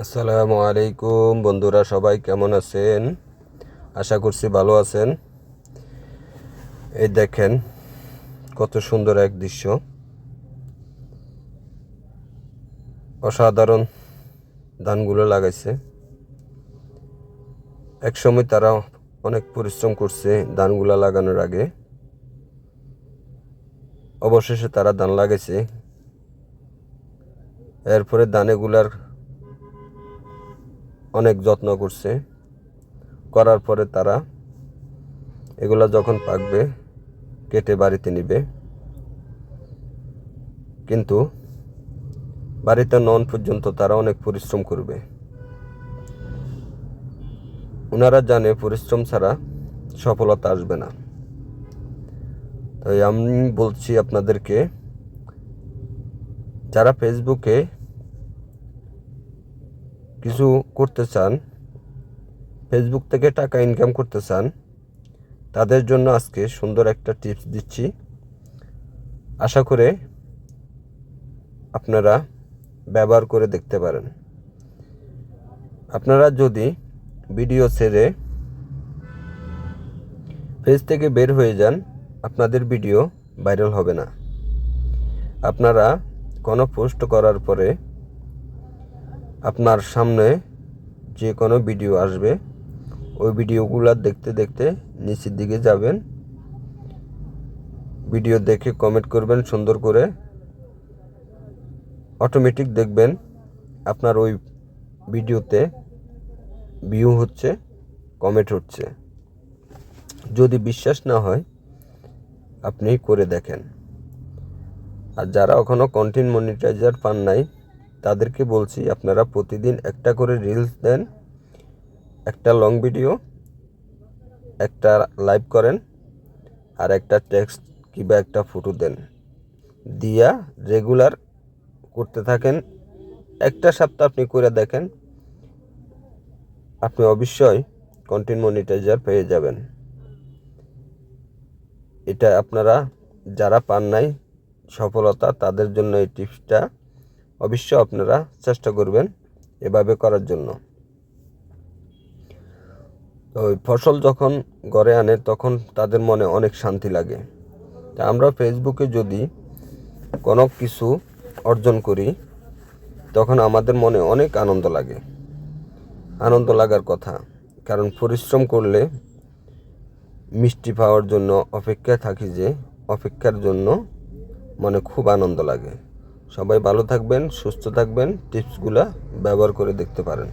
আসসালামু আলাইকুম বন্ধুরা, সবাই কেমন আছেন? আশা করছি ভালো আছেন। এই দেখেন কত সুন্দর এক দৃশ্য, অসাধারণ। ধানগুলো লাগাইছে, একসময় তারা অনেক পরিশ্রম করছে ধানগুলা লাগানোর আগে। অবশেষে তারা ধান লাগাইছে। এরপরে ধানেগুলার অনেক যত্ন করছে, করার পরে তারা এগুলা যখন পাকবে কেটে বাড়িতে নিবে। কিন্তু বাড়িতে নন পর্যন্ত তারা অনেক পরিশ্রম করবে। ওনারা জানে পরিশ্রম ছাড়া সফলতা আসবে না। তাই আমি বলছি আপনাদেরকে, যারা ফেসবুকে কিছু করতে চান, ফেসবুক থেকে টাকা ইনকাম করতে চান, তাদের জন্য আজকে সুন্দর একটা টিপস দিচ্ছি। আশা করে আপনারা ব্যবহার করে দেখতে পারেন। আপনারা যদি ভিডিও ছেড়ে পেজ থেকে বের হয়ে যান, আপনাদের ভিডিও ভাইরাল হবে না। আপনারা কোনো পোস্ট করার পরে আপনার সামনে যে কোনো ভিডিও আসবে, ওই ভিডিওগুলো দেখতে দেখতে নিচের দিকে যাবেন, ভিডিও দেখে কমেন্ট করবেন সুন্দর করে। অটোমেটিক দেখবেন আপনার ওই ভিডিওতে ভিউ হচ্ছে, কমেন্ট হচ্ছে। যদি বিশ্বাস না হয় আপনি করে দেখেন। আর যারা এখনও কন্টেন্ট মনিটাইজার পান নাই, তাদেরকে বলছি আপনারা প্রতিদিন একটা করে রিলস দেন, একটা লং ভিডিও, একটা লাইভ করেন, আর একটা টেক্সট কিংবা একটা ফটো দেন, দিয়া রেগুলার করতে থাকেন। একটা সপ্তাহ আপনি করে দেখেন, আপনি অবশ্যই কন্টেন্ট মনিটাইজার পেয়ে যাবেন। এটা আপনারা যারা পান নাই সফলতা, তাদের জন্য এই টিপসটা অবশ্যই আপনারা চেষ্টা করবেন এভাবে করার জন্য। তো ওই ফসল যখন ঘরে আনে তখন তাদের মনে অনেক শান্তি লাগে। তা আমরা ফেসবুকে যদি কোনো কিছু অর্জন করি, তখন আমাদের মনে অনেক আনন্দ লাগে। আনন্দ লাগার কথা, কারণ পরিশ্রম করলে মিষ্টি পাওয়ার জন্য অপেক্ষায় থাকি, যে অপেক্ষার জন্য মনে খুব আনন্দ লাগে। সবাই ভালো থাকবেন, সুস্থ থাকবেন, টিপসগুলা ব্যবহার করে দেখতে পারেন।